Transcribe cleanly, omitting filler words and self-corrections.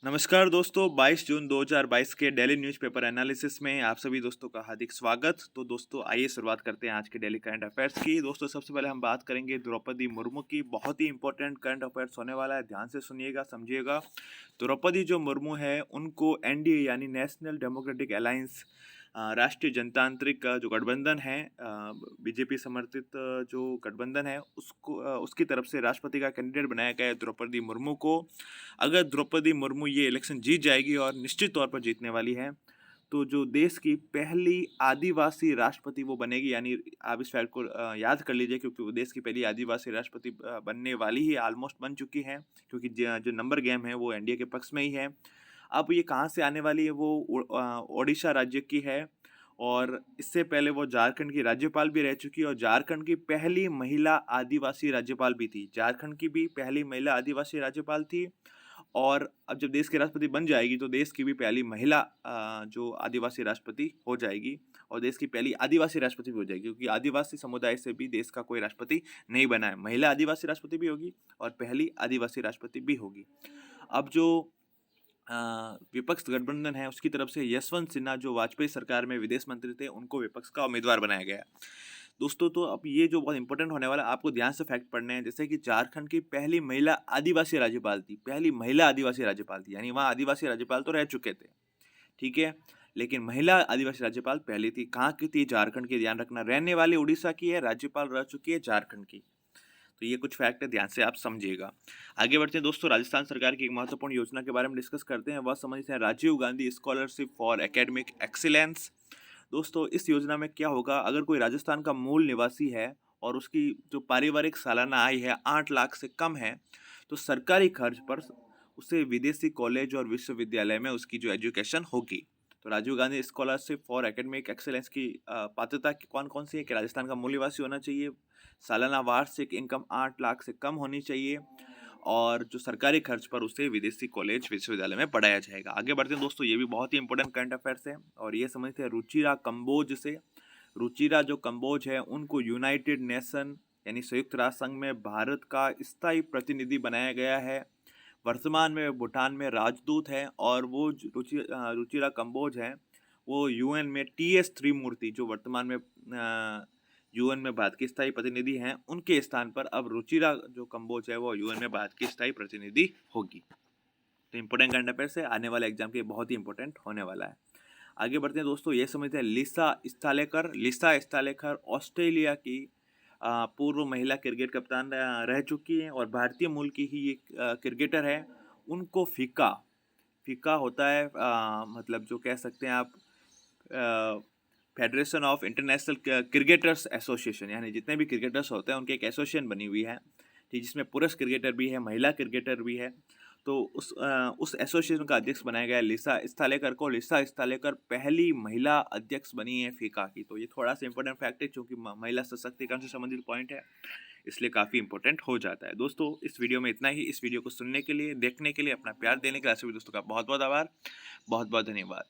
नमस्कार दोस्तों, 22 जून 2022 के डेली न्यूज़पेपर एनालिसिस में आप सभी दोस्तों का हार्दिक स्वागत। तो दोस्तों आइए शुरुआत करते हैं आज के डेली करंट अफेयर्स की। दोस्तों सबसे पहले हम बात करेंगे द्रौपदी मुर्मू की। बहुत ही इंपॉर्टेंट करंट अफेयर्स होने वाला है, ध्यान से सुनिएगा, समझिएगा। द्रौपदी जो मुर्मू है उनको एनडीए यानी नेशनल डेमोक्रेटिक अलायंस, राष्ट्रीय जनतांत्रिक जो गठबंधन है, बीजेपी समर्थित जो गठबंधन है उसको उसकी तरफ से राष्ट्रपति का कैंडिडेट बनाया गया है द्रौपदी मुर्मू को। अगर द्रौपदी मुर्मू ये इलेक्शन जीत जाएगी और निश्चित तौर पर जीतने वाली है, तो जो देश की पहली आदिवासी राष्ट्रपति वो बनेगी। यानी आप इस फैक्ट को याद कर लीजिए, क्योंकि वो देश की पहली आदिवासी राष्ट्रपति बनने वाली ही, ऑलमोस्ट बन चुकी है, क्योंकि जो नंबर गेम है वो एनडीए के पक्ष में ही है। अब ये कहाँ से आने वाली है, वो ओडिशा राज्य की है, और इससे पहले वो झारखंड की राज्यपाल भी रह चुकी है और झारखंड की पहली महिला आदिवासी राज्यपाल भी थी। झारखंड की भी पहली महिला आदिवासी राज्यपाल थी, और अब जब देश की राष्ट्रपति बन जाएगी तो देश की भी पहली महिला जो आदिवासी राष्ट्रपति हो जाएगी, और देश की पहली आदिवासी राष्ट्रपति भी हो जाएगी, क्योंकि आदिवासी समुदाय से भी देश का कोई राष्ट्रपति नहीं बना है। महिला आदिवासी राष्ट्रपति भी होगी और पहली आदिवासी राष्ट्रपति भी होगी। अब जो विपक्ष गठबंधन है उसकी तरफ से यशवंत सिन्हा, जो वाजपेयी सरकार में विदेश मंत्री थे, उनको विपक्ष का उम्मीदवार बनाया गया है। दोस्तों तो अब ये जो बहुत इंपॉर्टेंट होने वाला है, आपको ध्यान से फैक्ट पढ़ने हैं। जैसे कि झारखंड की पहली महिला आदिवासी राज्यपाल थी, पहली महिला आदिवासी राज्यपाल थी, यानी वहाँ आदिवासी राज्यपाल तो रह चुके थे, ठीक है, लेकिन महिला आदिवासी राज्यपाल पहली थी। कहाँ की थी? झारखंड की, ध्यान रखना। रहने वाली उड़ीसा की है, राज्यपाल रह चुकी है झारखंड की। तो ये कुछ फैक्ट है, ध्यान से आप समझिएगा। आगे बढ़ते हैं दोस्तों, राजस्थान सरकार की एक महत्वपूर्ण योजना के बारे में डिस्कस करते हैं। वह समझते हैं Rajiv Gandhi scholarship for academic excellence. दोस्तों इस योजना में क्या होगा, अगर कोई राजस्थान का मूल निवासी है और उसकी जो पारिवारिक सालाना आय है 8 लाख से कम है, तो सरकारी खर्च पर उसे विदेशी कॉलेज और विश्वविद्यालय में उसकी जो एजुकेशन होगी। तो Rajiv Gandhi scholarship for academic excellence की पात्रता कौन कौन सी है कि राजस्थान का मूल निवासी होना चाहिए, सालाना वार्षिक इनकम 8 लाख से कम होनी चाहिए, और जो सरकारी खर्च पर उसे विदेशी कॉलेज विश्वविद्यालय में पढ़ाया जाएगा। आगे बढ़ते हैं दोस्तों, ये भी बहुत ही इंपॉर्टेंट करंट अफेयर्स है, और ये समझते हैं रुचिरा कंबोज से। रुचिरा जो कंबोज है उनको यूनाइटेड नेशन यानी संयुक्त राष्ट्र संघ में भारत का स्थायी प्रतिनिधि बनाया गया है। वर्तमान में भूटान में राजदूत है, और वो रुचिरा कंबोज है, वो यूएन में टीएस त्रिमूर्ति, जो वर्तमान में यूएन में भारत की स्थायी प्रतिनिधि हैं, उनके स्थान पर अब रुचिरा जो कंबोज है वो यूएन में भारत की स्थायी प्रतिनिधि होगी। तो इंपॉर्टेंट करंट अफेयर से आने वाले एग्जाम के बहुत ही इंपॉर्टेंट होने वाला है। आगे बढ़ते हैं दोस्तों, ये समझते हैं लिसा स्थालेकर। लिसा स्थालेकर ऑस्ट्रेलिया की पूर्व महिला क्रिकेट कप्तान रह चुकी हैं, और भारतीय मूल की ही एक क्रिकेटर है। उनको फीका फीका होता है, मतलब जो कह सकते हैं आप, federation of international cricketers association, यानी जितने भी क्रिकेटर्स होते हैं उनकी एक एसोसिएशन बनी हुई है, ठीक, जिसमें पुरुष क्रिकेटर भी है, महिला क्रिकेटर भी है। तो उस एसोसिएशन का अध्यक्ष बनाया गया लिसा स्थालेकर को। लिसा स्थालेकर पहली महिला अध्यक्ष बनी है फीका की। तो ये थोड़ा सा इंपॉर्टेंट फैक्ट है, क्योंकि महिला सशक्तिकरण से संबंधित पॉइंट है, इसलिए काफ़ी इंपॉर्टेंट हो जाता है। दोस्तों इस वीडियो में इतना ही। इस वीडियो को सुनने के लिए, देखने के लिए, अपना प्यार देने के लिए सभी दोस्तों का बहुत बहुत आभार, बहुत बहुत धन्यवाद।